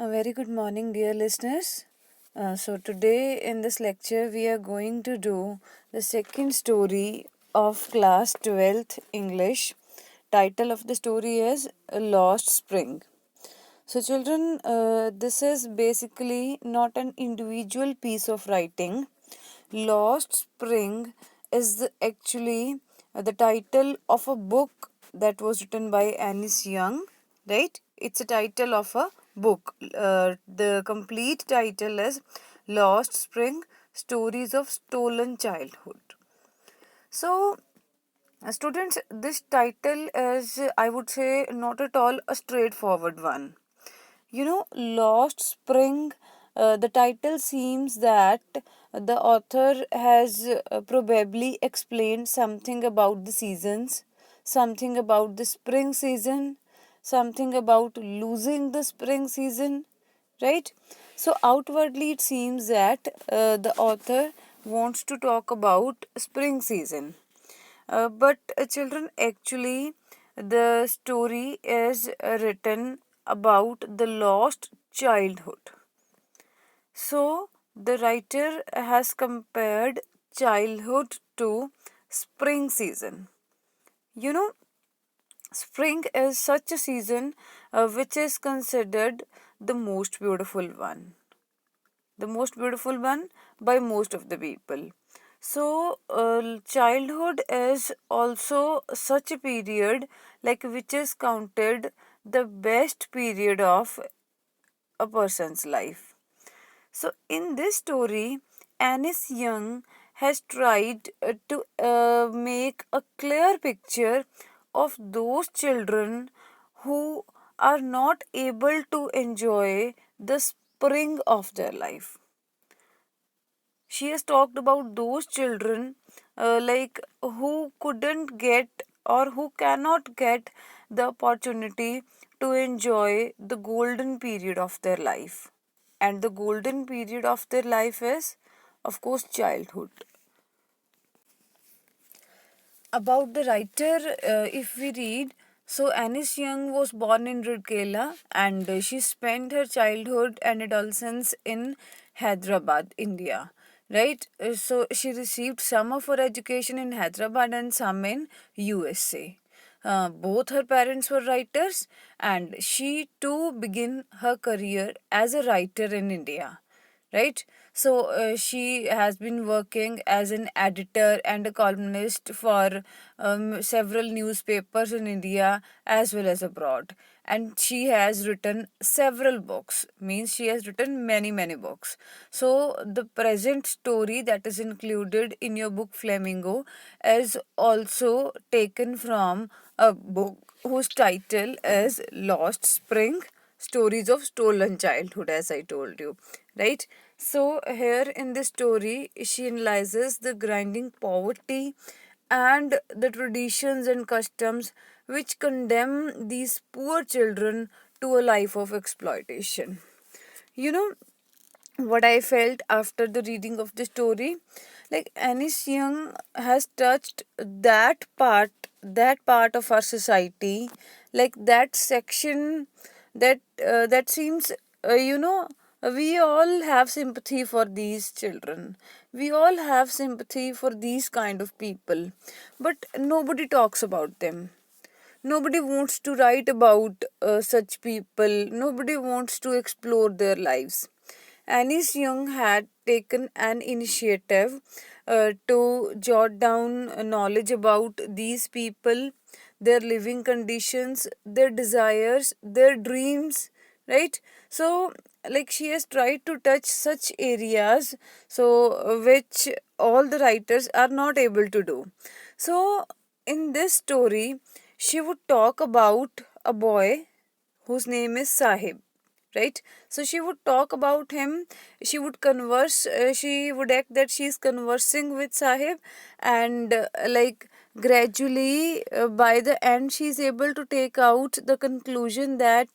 A very good morning, dear listeners. Today in this lecture, we are going to do the second story of class 12th English. Title of the story is Lost Spring. So, children, this is basically not an individual piece of writing. Lost Spring is actually the title of a book that was written by Annis Young, right? It's a title of a book. The complete title is Lost Spring Stories of Stolen Childhood. So, students, this title is, I would say, not at all a straightforward one. Lost Spring, the title seems that the author has probably explained something about the seasons, something about the spring season, something about losing the spring season, right? So, outwardly, it seems that the author wants to talk about spring season. But children, actually, the story is written about the lost childhood. So, the writer has compared childhood to spring season. You know, spring is such a season which is considered the most beautiful one. The most beautiful one by most of the people. So, childhood is also such a period like which is counted the best period of a person's life. So, in this story, Annis Young has tried to make a clear picture of those children who are not able to enjoy the spring of their life. She has talked about those children who couldn't get or who cannot get the opportunity to enjoy the golden period of their life. And the golden period of their life is, of course, childhood. About the writer, if we read, so Annis Young was born in Rourkela and she spent her childhood and adolescence in Hyderabad, India. Right? So she received some of her education in Hyderabad and some in USA. Both her parents were writers and she too began her career as a writer in India, right? So she has been working as an editor and a columnist for several newspapers in India as well as abroad. And she has written several books, means she has written many books. So the present story that is included in your book Flamingo is also taken from a book whose title is Lost Spring Stories of Stolen Childhood, as I told you, right? So, here in this story, she analyzes the grinding poverty and the traditions and customs which condemn these poor children to a life of exploitation. You know, what I felt after the reading of the story, like Annis Young has touched that part of our society, like that section that seems, we all have sympathy for these children. We all have sympathy for these kind of people, but nobody talks about them. Nobody wants to write about such people. Nobody wants to explore their lives. Annis Young had taken an initiative to jot down knowledge about these people, their living conditions, their desires, their dreams, right? So, like she has tried to touch such areas, so which all the writers are not able to do. So, in this story, she would talk about a boy whose name is Sahib, right? So she would talk about him, she would converse, she would act that she is conversing with Sahib, and gradually by the end she is able to take out the conclusion that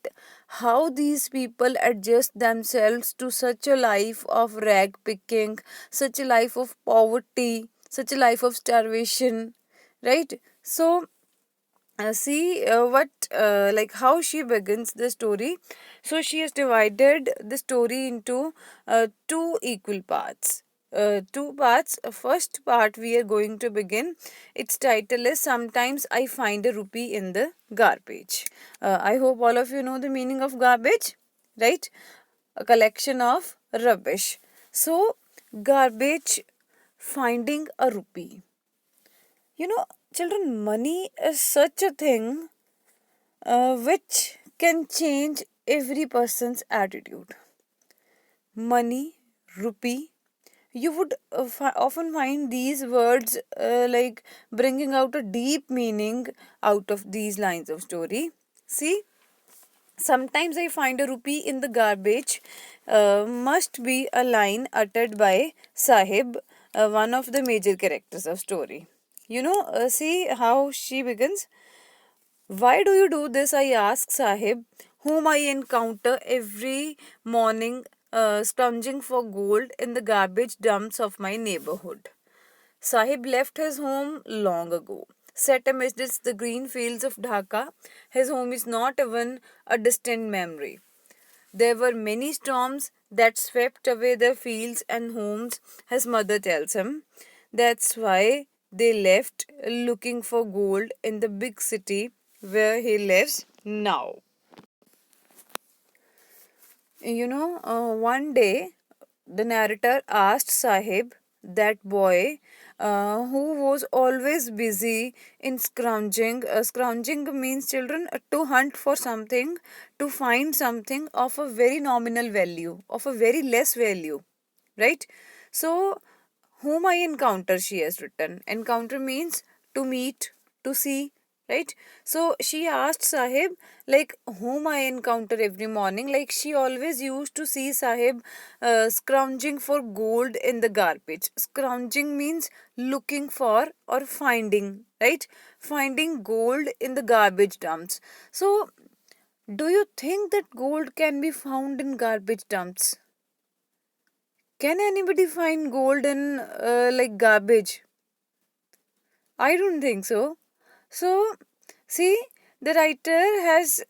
how these people adjust themselves to such a life of rag picking, such a life of poverty, such a life of starvation, right? So See what like how she begins the story. So she has divided the story into two equal parts. Two parts. First part we are going to begin. Its title is Sometimes I Find a Rupee in the Garbage. I hope all of you know the meaning of garbage, right? A collection of rubbish. So garbage, finding a rupee. You know, children, money is such a thing which can change every person's attitude. Money, rupee, you would often find these words like bringing out a deep meaning out of these lines of story. See, sometimes I find a rupee in the garbage must be a line uttered by Sahib, one of the major characters of story. See how she begins. Why do you do this? I ask Sahib, whom I encounter every morning scrounging for gold in the garbage dumps of my neighborhood. Sahib left his home long ago. Set amidst the green fields of Dhaka, his home is not even a distant memory. There were many storms that swept away their fields and homes, his mother tells him. That's why they left looking for gold in the big city where he lives now. One day the narrator asked Sahib, that boy who was always busy in scrounging. Scrounging means, children, to hunt for something, to find something of a very nominal value, of a very less value, right? So, whom I encounter, she has written. Encounter means to meet, to see, right? So she asked Sahib, like, whom I encounter every morning. Like, she always used to see Sahib scrounging for gold in the garbage. Scrounging means looking for or finding, right? Finding gold in the garbage dumps. So, do you think that gold can be found in garbage dumps? Can anybody find gold in like garbage? I don't think so. So, see, the writer has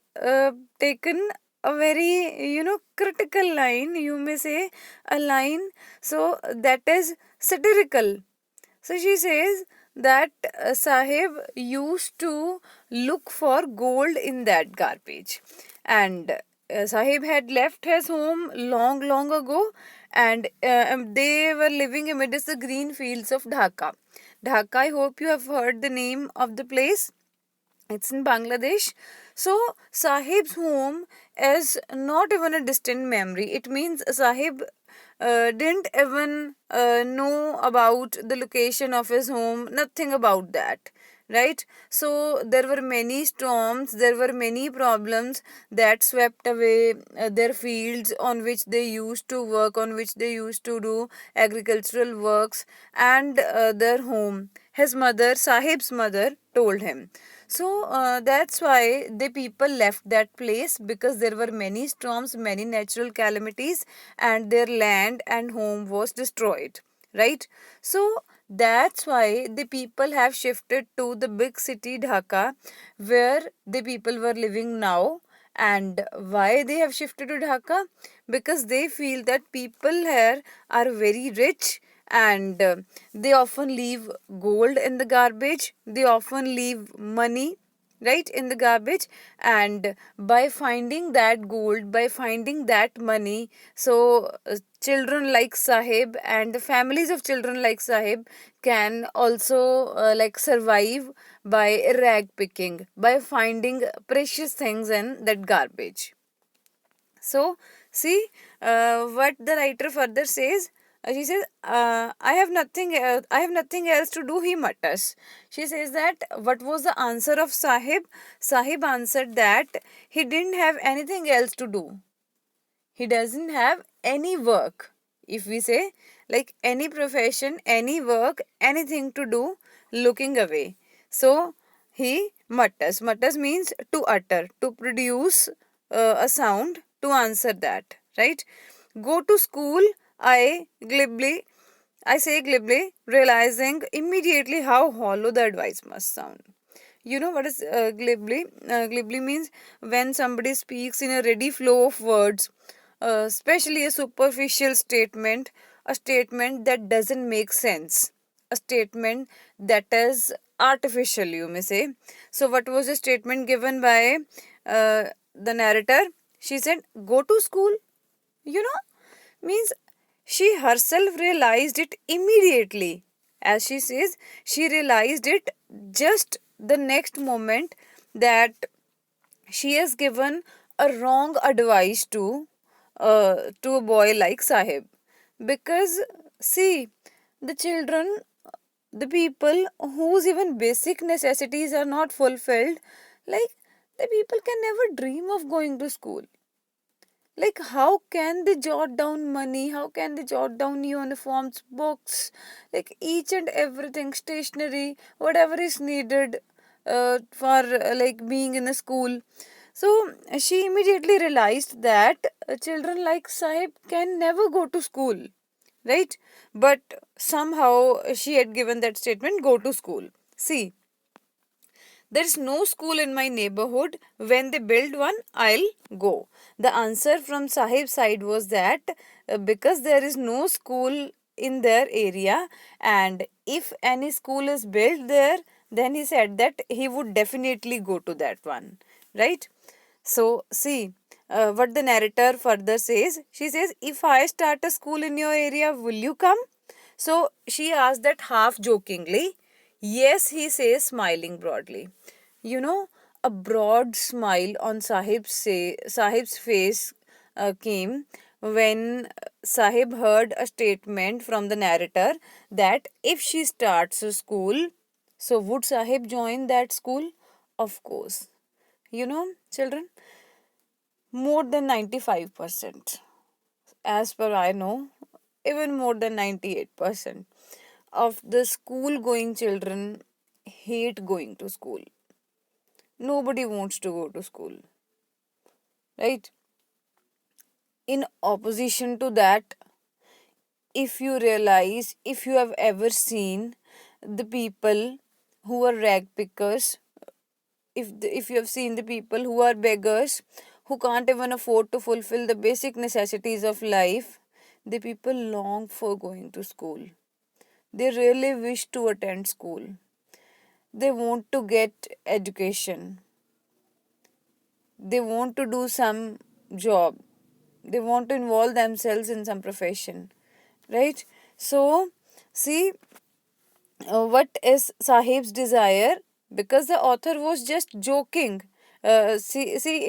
taken a very, critical line, you may say, a line, so that is satirical. So she says that Sahib used to look for gold in that garbage. And Sahib had left his home long, long ago, and they were living amidst the green fields of Dhaka. Dhaka, I hope you have heard the name of the place. It's in Bangladesh. So, Sahib's home is not even a distant memory. It means Sahib didn't even know about the location of his home, nothing about that. Right? So, there were many storms, there were many problems that swept away their fields on which they used to work, on which they used to do agricultural works, and their home. His mother, Sahib's mother, told him. So that's why the people left that place, because there were many storms, many natural calamities, and their land and home was destroyed. Right? So that's why the people have shifted to the big city Dhaka, where the people were living now. And why they have shifted to Dhaka? Because they feel that people here are very rich, and they often leave gold in the garbage, they often leave money, right, in the garbage. And by finding that gold, by finding that money, so children like Sahib and the families of children like Sahib can also like survive by rag picking, by finding precious things in that garbage. So, see what the writer further says. She says, "I have nothing. I have nothing else to do." He mutters. She says that what was the answer of Sahib? Sahib answered that he didn't have anything else to do. He doesn't have any work. If we say, like, any profession, any work, anything to do, looking away. So he mutters. Mutters means to utter, to produce a sound to answer that, right? Go to school, I say glibly, realizing immediately how hollow the advice must sound. You know what is glibly? Glibly means when somebody speaks in a ready flow of words, especially a superficial statement, a statement that doesn't make sense, a statement that is artificial, you may say. So, what was the statement given by the narrator? She said, "Go to school." You know, means she herself realized it immediately. As she says, she realized it just the next moment that she has given a wrong advice to a boy like Sahib. Because see, the children, the people whose even basic necessities are not fulfilled, like the people can never dream of going to school. Like, how can they jot down money? How can they jot down uniforms, books, like each and everything, stationery, whatever is needed for like being in a school? So she immediately realized that children like Sahib can never go to school, right? But somehow she had given that statement, go to school. See, there is no school in my neighborhood. When they build one, I'll go. The answer from Sahib's side was that because there is no school in their area, and if any school is built there, then he said that he would definitely go to that one. Right? So, see what the narrator further says. She says, "If I start a school in your area, will you come?" So she asked that half jokingly. Yes, he says, smiling broadly. You know, a broad smile on Sahib's face came when Sahib heard a statement from the narrator that if she starts a school, so would Sahib join that school? Of course. You know, children, more than 95%. As per I know, even more than 98% of the school going children hate going to school. Nobody wants to go to school, right? In opposition to that, if you realize, if you have ever seen the people who are rag pickers, if you have seen the people who are beggars, who can't even afford to fulfill the basic necessities of life, the people long for going to school. They really wish to attend school. They want to get education. They want to do some job. They want to involve themselves in some profession. Right? So, see what is Sahib's desire? Because the author was just joking. See,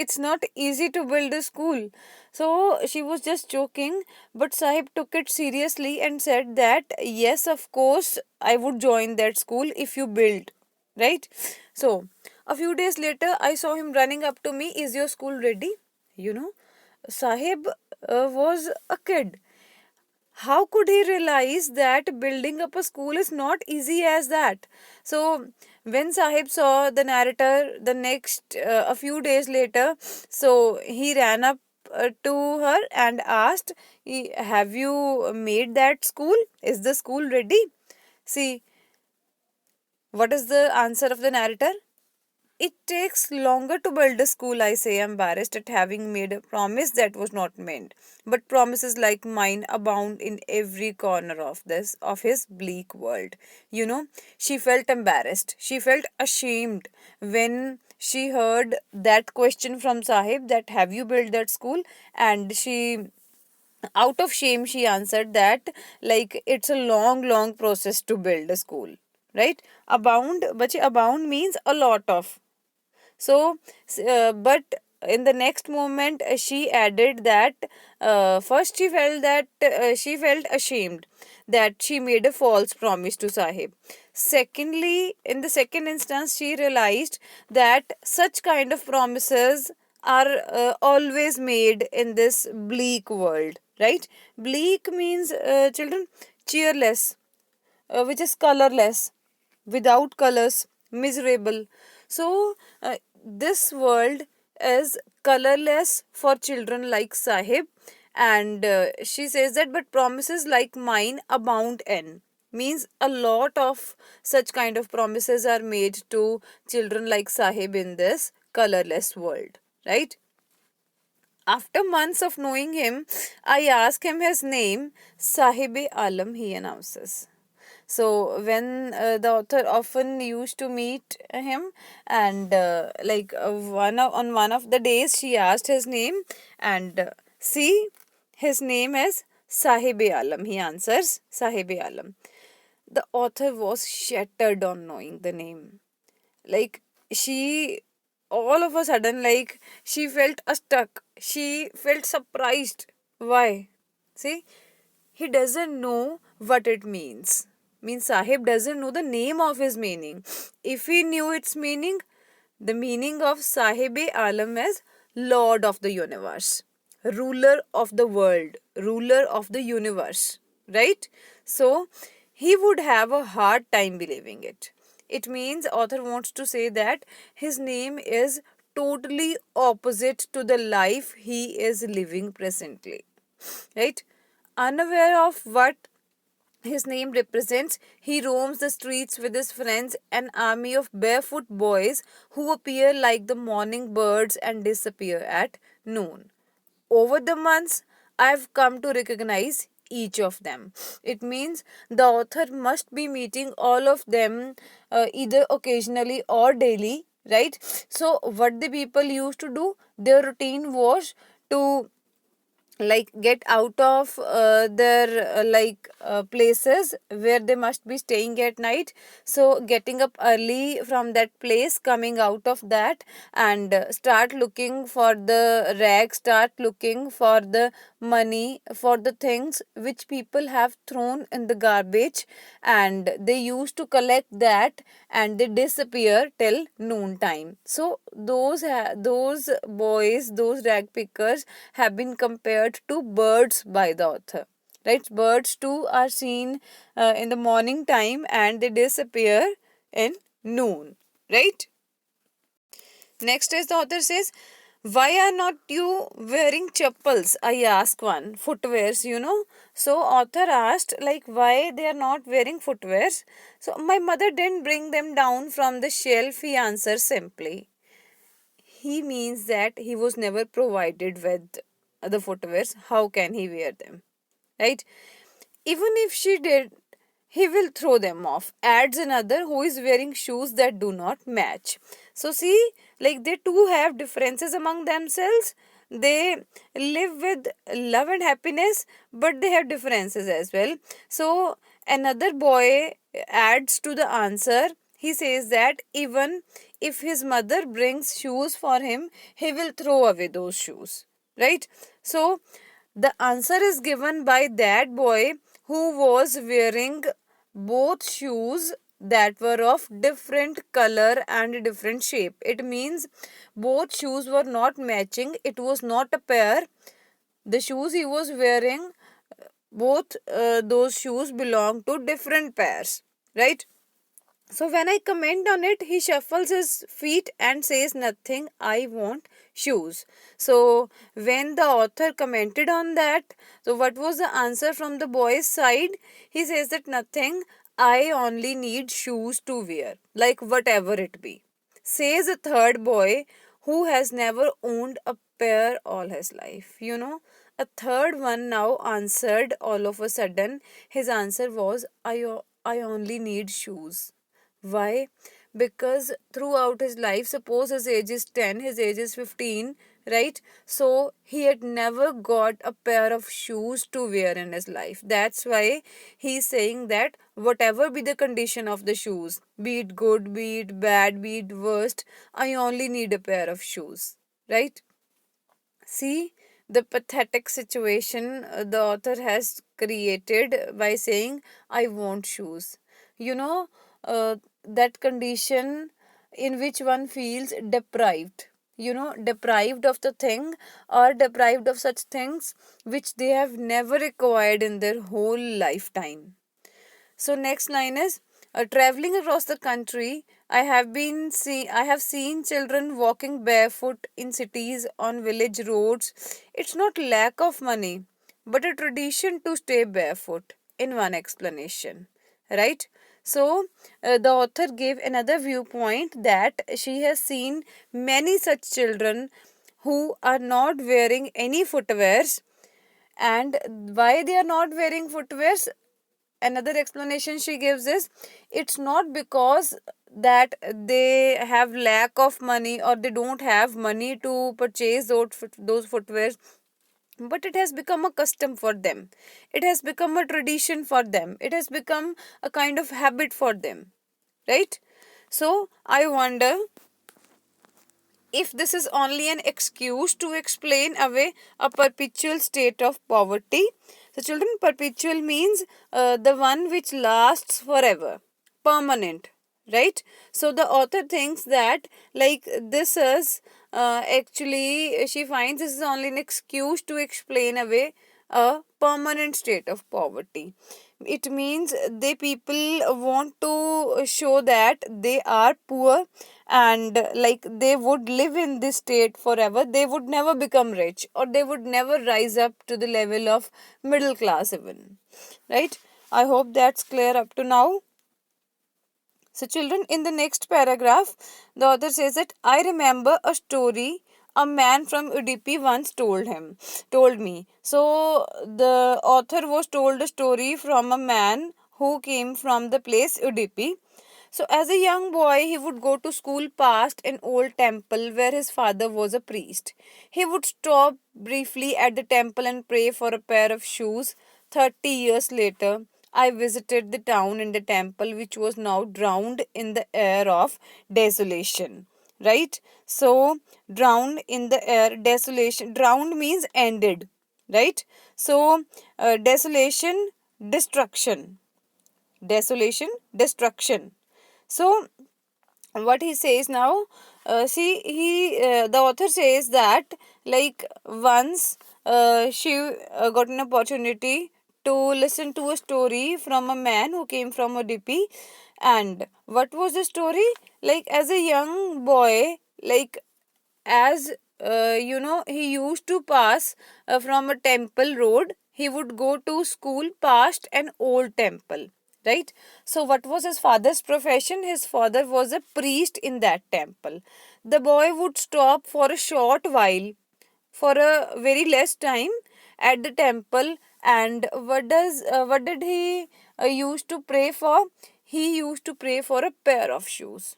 it's not easy to build a school. So she was just joking, but Sahib took it seriously and said that, yes, of course, I would join that school if you build. Right? So, a few days later, I saw him running up to me, "Is your school ready?" You know, Sahib was a kid. How could he realize that building up a school is not easy as that? So when Sahib saw the narrator the next a few days later, so he ran up to her and asked, "Have you made that school? Is the school ready?" See, what is the answer of the narrator? "It takes longer to build a school," I say, embarrassed at having made a promise that was not meant. But promises like mine abound in every corner of his bleak world. You know, she felt embarrassed. She felt ashamed when she heard that question from Sahib, that have you built that school? And she, out of shame, she answered that like it's a long process to build a school. Right? Abound, but abound means a lot of. So, but in the next moment, she added that first she felt ashamed that she made a false promise to Sahib. Secondly, in the second instance, she realized that such kind of promises are always made in this bleak world. Right? Bleak means, children, cheerless, which is colorless, without colors, miserable. So, this world is colorless for children like Sahib, and she says that, but promises like mine abound in. Means a lot of such kind of promises are made to children like Sahib in this colorless world, right? After months of knowing him, I ask him his name. Sahib-e-Alam, he announces. So when the author often used to meet him, and on one of the days she asked his name, and see, his name is Sahib-e-Alam. He answers Sahib-e-Alam. The author was shattered on knowing the name. Like, she, all of a sudden, like, she felt stuck. She felt surprised. Why? See, he doesn't know what it means. Means Sahib doesn't know the name of his meaning. If he knew its meaning, the meaning of Sahib-e-Alam is Lord of the Universe, ruler of the world, ruler of the universe, right? So he would have a hard time believing it. It means author wants to say that his name is totally opposite to the life he is living presently, right? Unaware of what his name represents, he roams the streets with his friends, an army of barefoot boys who appear like the morning birds and disappear at noon. Over the months, I've come to recognize each of them. It means the author must be meeting all of them either occasionally or daily, right? So, what the people used to do, their routine was to like get out of their places where they must be staying at night, so getting up early from that place, coming out of that, and start looking for the rags, start looking for the money, for the things which people have thrown in the garbage, and they used to collect that, and they disappear till noon time. So those boys, those rag pickers, have been compared to birds by the author, right? Birds too are seen in the morning time, and they disappear in noon, right? Next is the author says, why are not you wearing chappals? I ask one. Footwears, So author asked like why they are not wearing footwears. So my mother didn't bring them down from the shelf, he answers simply. He means that he was never provided with the footwears. How can he wear them? Right? Even if she did, he will throw them off. Adds another who is wearing shoes that do not match. So, see, like they too have differences among themselves. They live with love and happiness, but they have differences as well. So, another boy adds to the answer. He says that even if his mother brings shoes for him, he will throw away those shoes. Right? So, the answer is given by that boy who was wearing both shoes that were of different color and different shape. It means both shoes were not matching. It was not a pair. The shoes he was wearing, both those shoes belong to different pairs, right? So when I comment on it, he shuffles his feet and says nothing. I want shoes. So when the author commented on that, so what was the answer from the boy's side? He says that nothing. I only need shoes to wear, like whatever it be. Says a third boy who has never owned a pair all his life. A third one now answered all of a sudden. His answer was, I only need shoes. Why? Because throughout his life, suppose his age is 10, his age is 15, right? So he had never got a pair of shoes to wear in his life. That's why he's saying that whatever be the condition of the shoes, be it good, be it bad, be it worst, I only need a pair of shoes, right? See the pathetic situation the author has created by saying, I want shoes. You know, that condition in which one feels deprived. Deprived of the thing, or deprived of such things which they have never acquired in their whole lifetime. So next line is, traveling across the country, I have seen children walking barefoot in cities on village roads. It's not lack of money, but a tradition to stay barefoot, in one explanation. right? So the author gave another viewpoint that she has seen many such children who are not wearing any footwears. And why they are not wearing footwears, another explanation she gives is, it's not because that they have lack of money or they don't have money to purchase those footwears, but it has become a custom for them, it has become a tradition for them, it has become a kind of habit for them, right? So I wonder if this is only an excuse to explain away a perpetual state of poverty. So, children, perpetual means the one which lasts forever, permanent, right? So, the author thinks that, like, this is actually, she finds this is only an excuse to explain away a permanent state of poverty. It means they people want to show that they are poor, and like they would live in this state forever, they would never become rich or they would never rise up to the level of middle class even, right? I hope that's clear up to now. So, children, in the next paragraph, the author says that I remember a story a man from Udupi once told me. So, the author was told a story from a man who came from the place Udupi. So, as a young boy, he would go to school past an old temple where his father was a priest. He would stop briefly at the temple and pray for a pair of shoes. 30 years later, I visited the town and the temple, which was now drowned in the air of desolation. Right? So, drowned in the air, desolation. Drowned means ended. Right? So, desolation, destruction. Desolation, destruction. So, what he says now, see, the author says that, like, once she got an opportunity to listen to a story from a man who came from Udupi. And what was the story? Like, as a young boy, like, as he used to pass from a temple road, he would go to school past an old temple, right? So what was his father's profession? His father was a priest in that temple. The boy would stop for a short while, for a very less time, at the temple. And what did he used to pray for? He used to pray for a pair of shoes.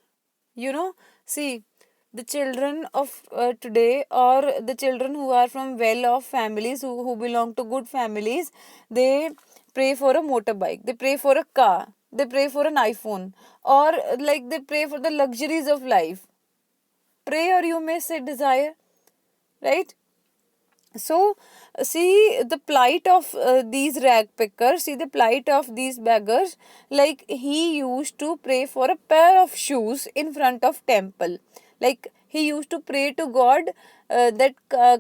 See, the children of today, or the children who are from well off families, who belong to good families, they pray for a motorbike, they pray for a car, they pray for an iPhone, or like they pray for the luxuries of life. Pray, or you may say desire, right? So, see the plight of these rag pickers, see the plight of these beggars. Like, he used to pray for a pair of shoes in front of temple. Like, he used to pray to God that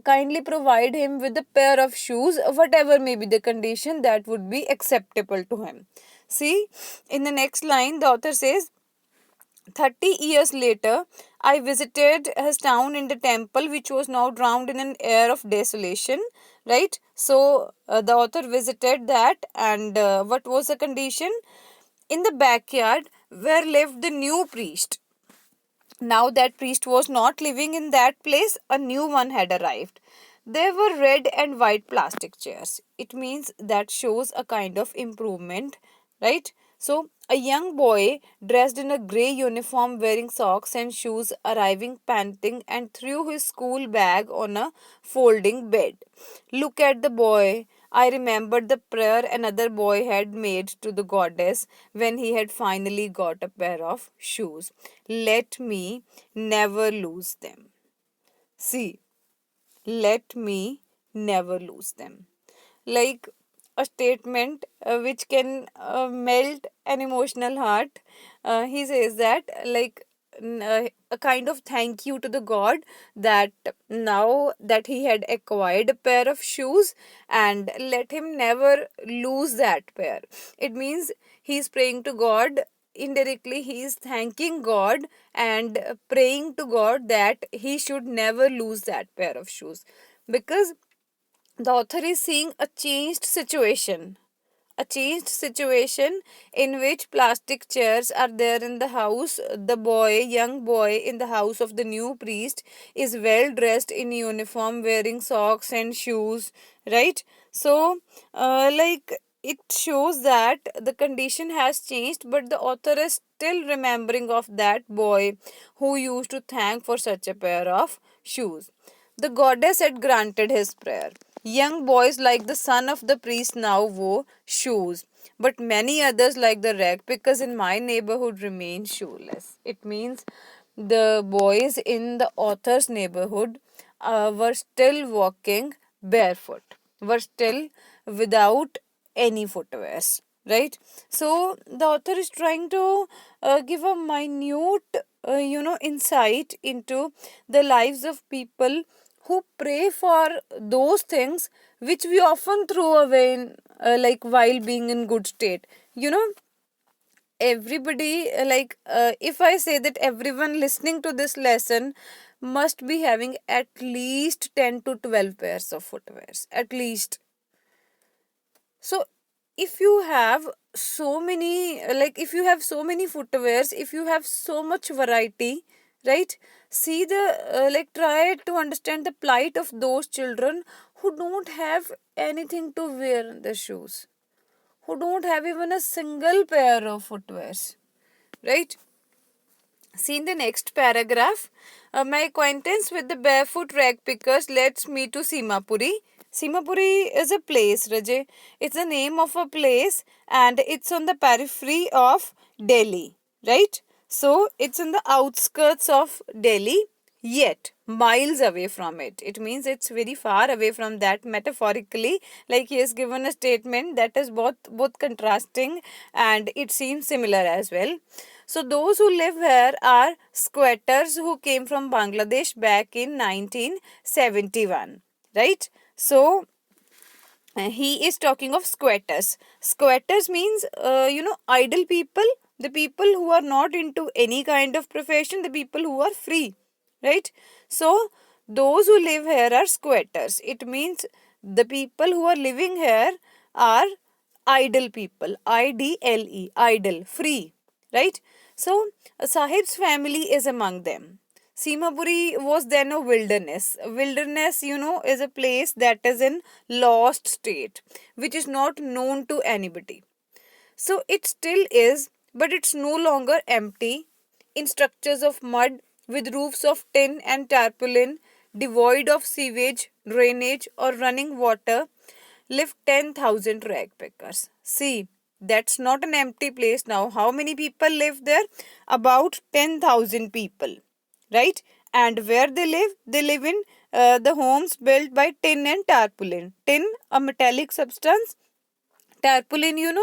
kindly provide him with a pair of shoes, whatever may be the condition that would be acceptable to him. See, in the next line, the author says, 30 years later, I visited his town in the temple, which was now drowned in an air of desolation. Right? So, the author visited that, and what was the condition? In the backyard, where lived the new priest. Now that priest was not living in that place, a new one had arrived. There were red and white plastic chairs. It means that shows a kind of improvement, right? So, a young boy dressed in a grey uniform, wearing socks and shoes, arriving panting and threw his school bag on a folding bed. Look at the boy. I remembered the prayer another boy had made to the goddess when he had finally got a pair of shoes. Let me never lose them. See, let me never lose them. Like a statement which can melt an emotional heart. He says that, like, a kind of thank you to the god, that now that he had acquired a pair of shoes, and let him never lose that pair. It means he's praying to god. Indirectly, he is thanking god and praying to god that he should never lose that pair of shoes, because the author is seeing a changed situation, A changed situation in which plastic chairs are there in the house. The young boy in the house of the new priest is well dressed in uniform, wearing socks and shoes, right? So, it shows that the condition has changed, but the author is still remembering of that boy who used to thank for such a pair of shoes. The goddess had granted his prayer. Young boys like the son of the priest now wore shoes, but many others like the rag pickers in my neighborhood remain shoeless. It means the boys in the author's neighborhood were still walking barefoot, were still without any footwears, right? So the author is trying to give a minute insight into the lives of people who pray for those things which we often throw away in, while being in good state. Everybody, if I say that everyone listening to this lesson must be having at least 10 to 12 pairs of footwears, at least. So if you have so many, if you have so many footwears, if you have so much variety, right, see the try to understand the plight of those children who don't have anything to wear in their shoes, who don't have even a single pair of footwears, right? See in the next paragraph, my acquaintance with the barefoot rag pickers leads me to Simapuri. Simapuri is a place, Rajay. It's the name of a place and it's on the periphery of Delhi, right? So it's in the outskirts of Delhi, yet miles away from it. It means it's very far away from that metaphorically. Like he has given a statement that is both contrasting and it seems similar as well. So those who live here are squatters who came from Bangladesh back in 1971, right? So he is talking of squatters. Squatters means, idle people, the people who are not into any kind of profession, the people who are free, right? So those who live here are squatters. It means the people who are living here are idle people, idle, idle, free, right? So Sahib's family is among them. Simapuri was then a wilderness. Wilderness, is a place that is in lost state, which is not known to anybody. So it still is, but it's no longer empty. In structures of mud with roofs of tin and tarpaulin, devoid of sewage, drainage, or running water, live 10,000 rag pickers. See, that's not an empty place now. How many people live there? About 10,000 people, right? And where they live in the homes built by tin and tarpaulin. Tin, a metallic substance. Tarpaulin,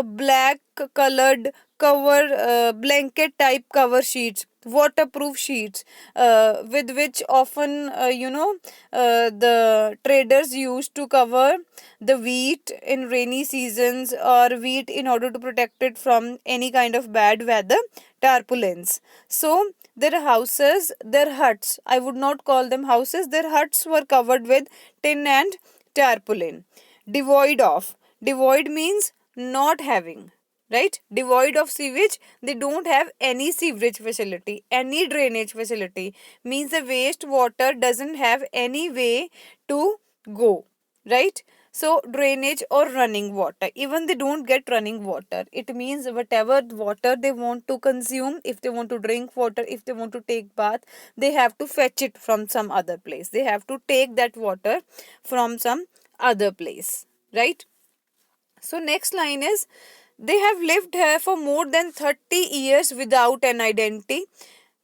black colored cover, blanket type cover sheets, waterproof sheets, with which often the traders used to cover the wheat in rainy seasons or wheat in order to protect it from any kind of bad weather. Tarpaulins. So their houses, their huts, I would not call them houses, their huts were covered with tin and tarpaulin. Devoid of. Devoid means not having, right? Devoid of sewage, they don't have any sewage facility, any drainage facility. Means the waste water doesn't have any way to go, right? So drainage or running water, even they don't get running water. It means whatever water they want to consume, if they want to drink water, if they want to take bath, they have to fetch it from some other place. They have to take that water from some other place, right? So next line is, they have lived here for more than 30 years without an identity,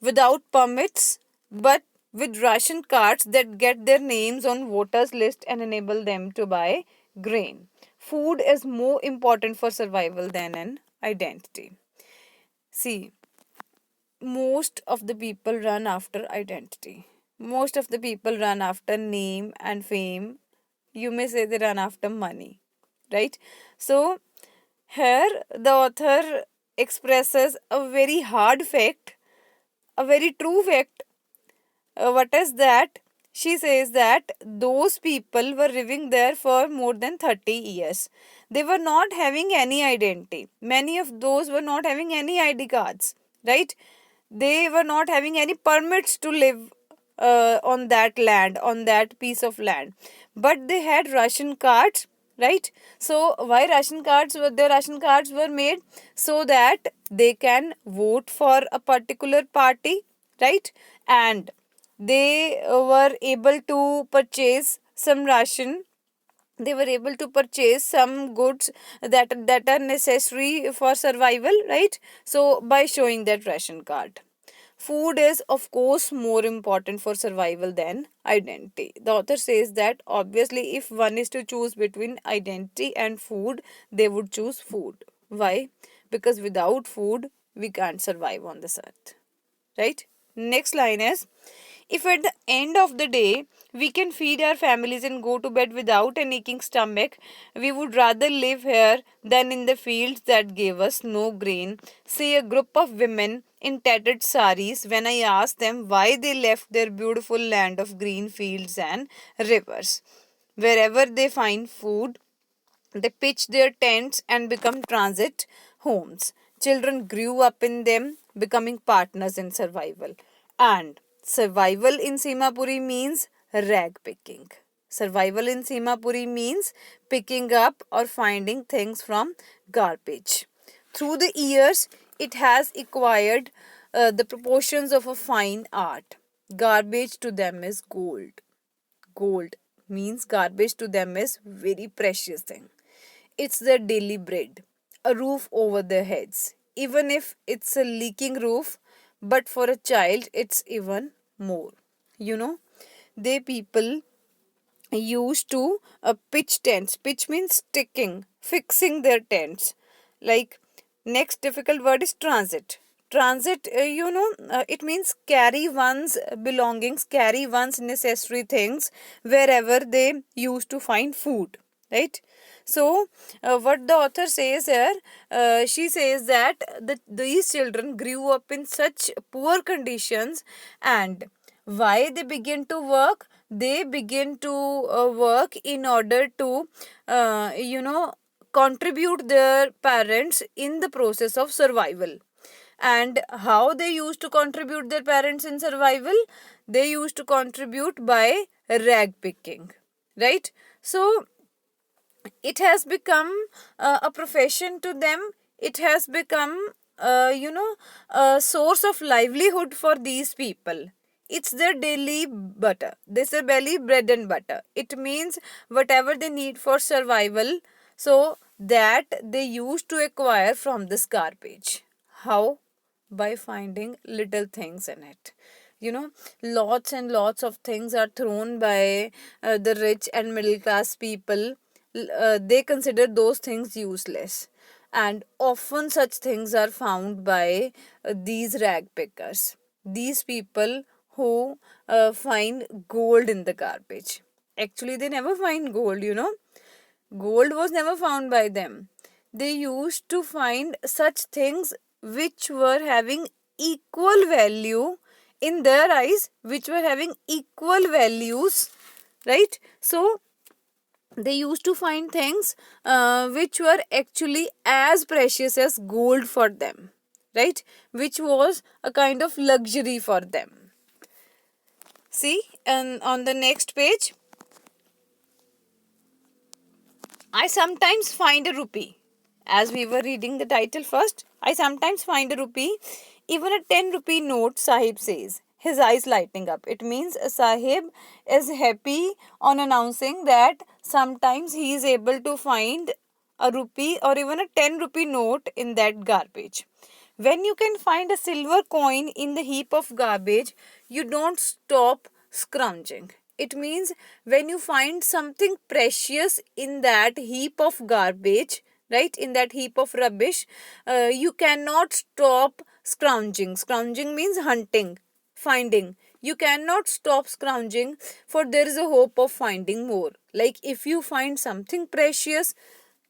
without permits, but with ration cards that get their names on voters list and enable them to buy grain. Food is more important for survival than an identity. See, most of the people run after identity. Most of the people run after name and fame. You may say they run after money, right? So here the author expresses a very hard fact, a very true fact. What is that? She says that those people were living there for more than 30 years. They were not having any identity. Many of those were not having any ID cards, right? They were not having any permits to live on that land, on that piece of land. But they had ration cards, right? So why ration cards were their ration cards were made? So that they can vote for a particular party, right? And they were able to purchase some ration. They were able to purchase some goods that are necessary for survival, right? So by showing that ration card, food is of course more important for survival than identity. The author says that obviously if one is to choose between identity and food, they would choose food. Why? Because without food we can't survive on this earth, right? Next line is, if at the end of the day we can feed our families and go to bed without an aching stomach, we would rather live here than in the fields that gave us no grain, say a group of women in tattered saris when I asked them why they left their beautiful land of green fields and rivers. Wherever they find food, they pitch their tents and become transit homes. Children grew up in them, becoming partners in survival. And survival in Simapuri means rag picking. Survival in Simapuri means picking up or finding things from garbage. Through the years, it has acquired the proportions of a fine art. Garbage to them is gold. Gold means garbage to them is very precious thing. It's their daily bread, a roof over their heads. Even if it's a leaking roof, but for a child, it's even more. You know, they people used to pitch tents. Pitch means sticking, fixing their tents. Like, next difficult word is transit. Transit, it means carry one's belongings, carry one's necessary things wherever they used to find food, right? So, what the author says here, she says that these children grew up in such poor conditions, and why they begin to work? They begin to work in order to, contribute their parents in the process of survival. And how they used to contribute their parents in survival? They used to contribute by rag picking, right? So it has become a profession to them. It has become a source of livelihood for these people. It's their daily butter. This is belly bread and butter. It means whatever they need for survival, so that they used to acquire from this garbage. How? By finding little things in it. Lots and lots of things are thrown by the rich and middle class people. They consider those things useless, and often such things are found by these rag pickers, these people who find gold in the garbage. Actually, they never find gold. Gold was never found by them. They used to find such things which were having equal value in their eyes, which were having equal values, right? So they used to find things which were actually as precious as gold for them, right? Which was a kind of luxury for them. See, and on the next page, I sometimes find a rupee. As we were reading the title first, I sometimes find a rupee, even a 10 rupee note, Sahib says, his eyes lighting up. It means Sahib is happy on announcing that sometimes he is able to find a rupee or even a 10 rupee note in that garbage. When you can find a silver coin in the heap of garbage, you don't stop scrounging. It means when you find something precious in that heap of garbage, right, in that heap of rubbish, you cannot stop scrounging. Scrounging means hunting, finding. You cannot stop scrounging, for there is a hope of finding more. Like if you find something precious,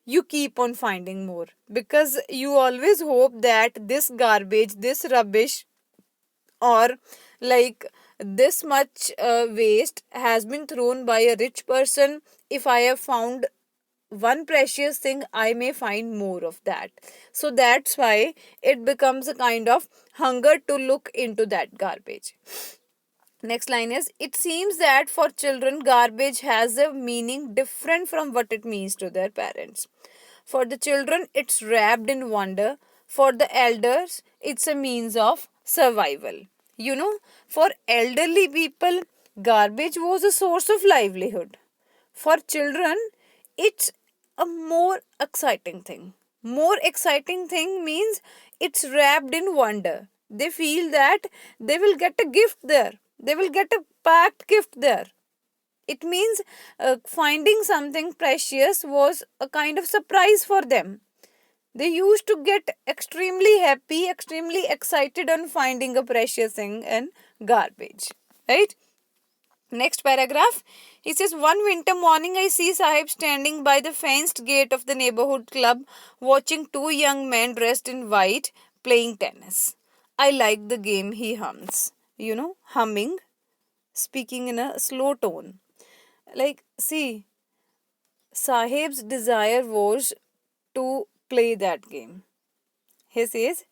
you keep on finding more, because you always hope that this garbage, this rubbish, or like this much waste has been thrown by a rich person. If I have found one precious thing, I may find more of that. So that's why it becomes a kind of hunger to look into that garbage. Next line is, it seems that for children, garbage has a meaning different from what it means to their parents. For the children, it's wrapped in wonder. For the elders, it's a means of survival. For elderly people, garbage was a source of livelihood. For children, it's a more exciting thing. More exciting thing means it's wrapped in wonder. They feel that they will get a gift there. They will get a packed gift there. It means finding something precious was a kind of surprise for them. They used to get extremely happy, extremely excited on finding a precious thing in garbage. Right? Next paragraph, he says, one winter morning I see Sahib standing by the fenced gate of the neighborhood club watching two young men dressed in white playing tennis. I like the game, he hums. Humming, speaking in a slow tone. See, Sahib's desire was to play that game. He says,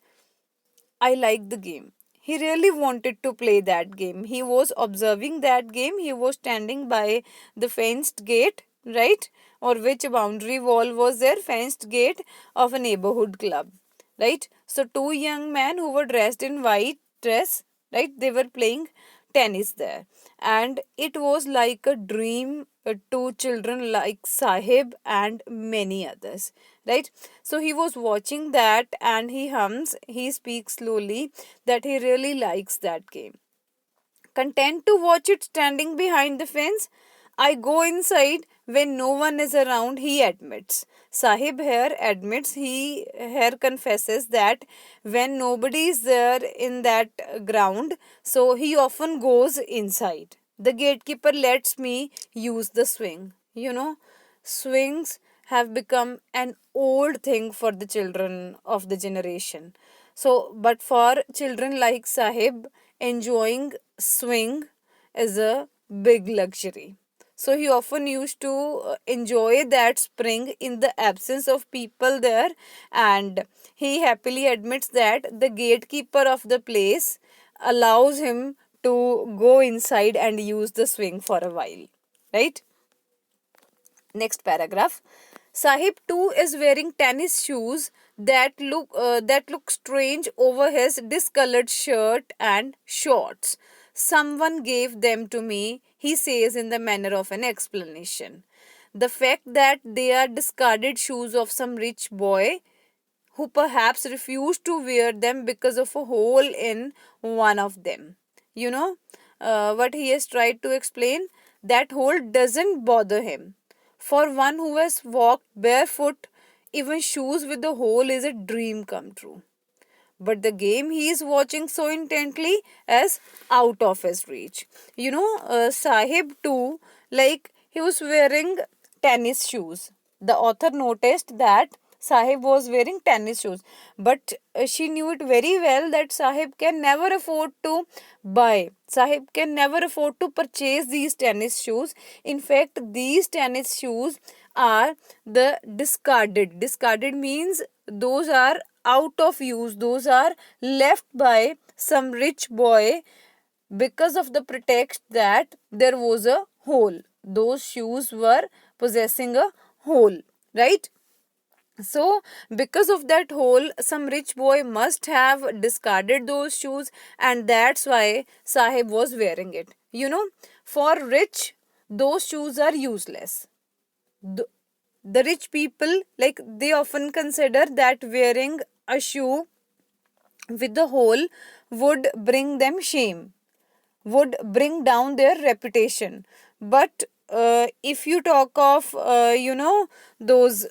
I like the game. He really wanted to play that game. He was observing that game. He was standing by the fenced gate, right? Or which boundary wall was there? Fenced gate of a neighborhood club, right? So two young men who were dressed in white dress, right? They were playing tennis there. And it was like a dream to children like Sahib and many others, right? So he was watching that and he hums, he speaks slowly that he really likes that game. Content to watch it standing behind the fence, I go inside when no one is around, he admits. Sahib here admits, he here confesses that when nobody is there in that ground, so he often goes inside. The gatekeeper lets me use the swing. Swings have become an old thing for the children of the generation. So, but for children like Sahib, enjoying swing is a big luxury. So he often used to enjoy that spring in the absence of people there, and he happily admits that the gatekeeper of the place allows him to go inside and use the swing for a while. Right? Next paragraph. Sahib too is wearing tennis shoes that look strange over his discolored shirt and shorts. Someone gave them to me, he says in the manner of an explanation. The fact that they are discarded shoes of some rich boy who perhaps refused to wear them because of a hole in one of them. What he has tried to explain? That hole doesn't bother him. For one who has walked barefoot, even shoes with a hole is a dream come true. But the game he is watching so intently is out of his reach. Sahib too, he was wearing tennis shoes. The author noticed that Sahib was wearing tennis shoes, but she knew it very well that Sahib can never afford to buy. Sahib can never afford to purchase these tennis shoes. In fact, these tennis shoes are the discarded. Discarded means those are out of use, those are left by some rich boy because of the pretext that there was a hole. Those shoes were possessing a hole, right? So, because of that hole, some rich boy must have discarded those shoes, and that's why Sahib was wearing it. For rich, those shoes are useless. The rich people, they often consider that wearing a shoe with the hole would bring them shame, would bring down their reputation. But if you talk of those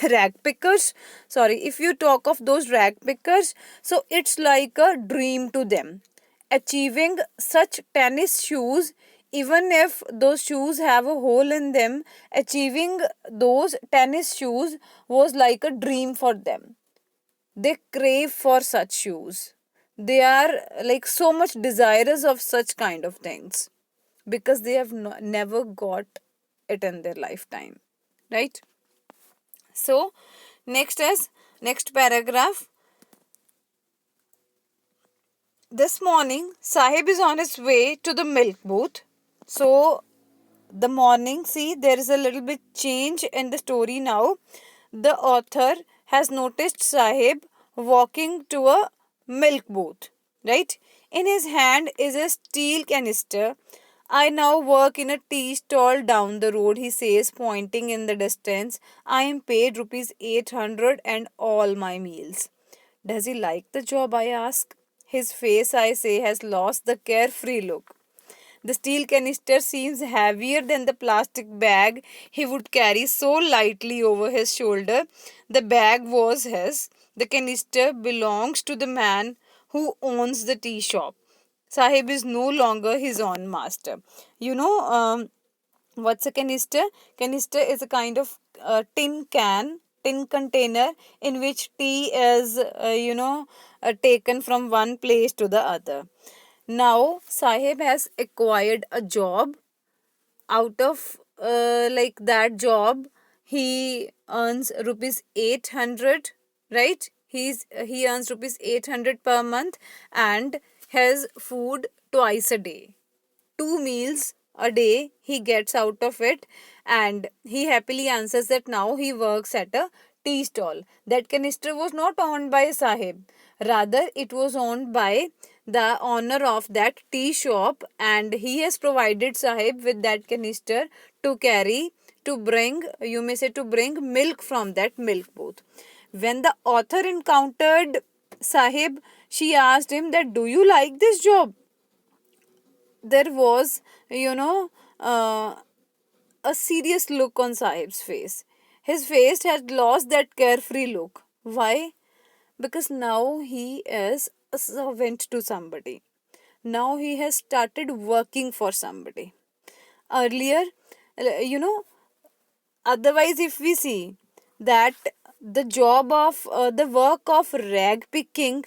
rag pickers, if you talk of those rag pickers, so it's like a dream to them achieving such tennis shoes. Even if those shoes have a hole in them, achieving those tennis shoes was like a dream for them. They crave for such shoes. they are like so much desirous of such kind of things because they have never got it in their lifetime, right? So next paragraph. This morning Sahib is on his way to the milk booth. So the morning, see, there is a little bit change in the story now. The author has noticed Sahib walking to a milk booth, right? In his hand is a steel canister. I now work in a tea stall down the road, he says, pointing in the distance. I am paid rupees 800 and all my meals. Does he like the job, I ask? His face, I say, has lost the carefree look. The steel canister seems heavier than the plastic bag he would carry so lightly over his shoulder. The bag was his. The canister belongs to the man who owns the tea shop. Sahib is no longer his own master. What's a canister? Canister is a kind of tin container in which tea is, taken from one place to the other. Now, Sahib has acquired a job. Out of like that job, he earns rupees 800, right? He earns rupees 800 per month and has food twice a day. 2 meals a day he gets out of it, and he happily answers that now he works at a tea stall. That canister was not owned by Sahib, rather it was owned by the owner of that tea shop, and he has provided Sahib with that canister to carry, to bring, you may say, to bring milk from that milk booth. When the author encountered Sahib, she asked him that, do you like this job? There was, you know, a serious look on Sahib's face. His face had lost that carefree look. Why? Because now he is a servant to somebody. Now he has started working for somebody. Earlier, you know, otherwise, if we see that the work of rag picking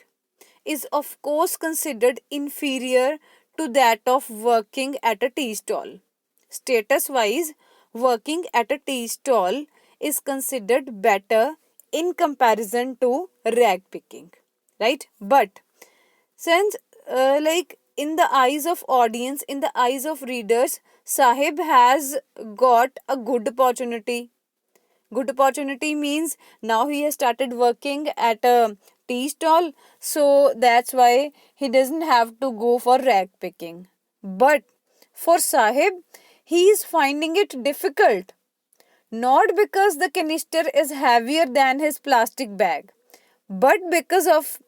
is of course considered inferior to that of working at a tea stall. Status wise, working at a tea stall is considered better in comparison to rag picking, right? But since, in the eyes of audience, in the eyes of readers, Sahib has got a good opportunity. Good opportunity means now he has started working at a tea stall, so that's why he doesn't have to go for rag picking. But for Sahib, he is finding it difficult, not because the canister is heavier than his plastic bag, but because of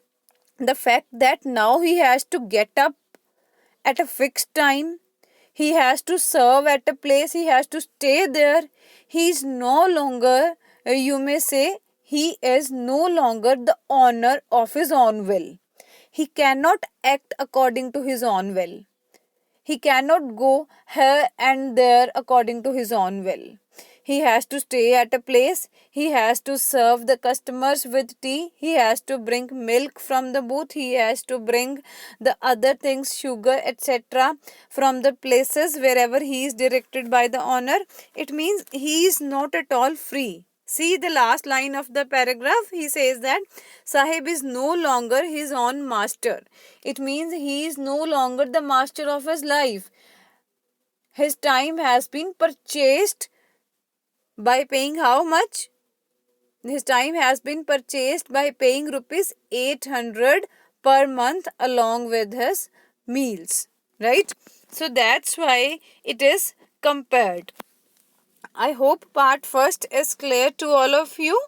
the fact that now he has to get up at a fixed time. He has to serve at a place, he has to stay there. He is no longer, you may say, he is no longer the owner of his own will. He cannot act according to his own will. He cannot go here and there according to his own will. He has to stay at a place. He has to serve the customers with tea. He has to bring milk from the booth. He has to bring the other things, sugar, etc., from the places wherever he is directed by the owner. It means he is not at all free. See the last line of the paragraph. He says that Sahib is no longer his own master. It means he is no longer the master of his life. His time has been purchased by paying how much? His time has been purchased by paying rupees 800 per month along with his meals. Right? So that's why it is compared. I hope part first is clear to all of you.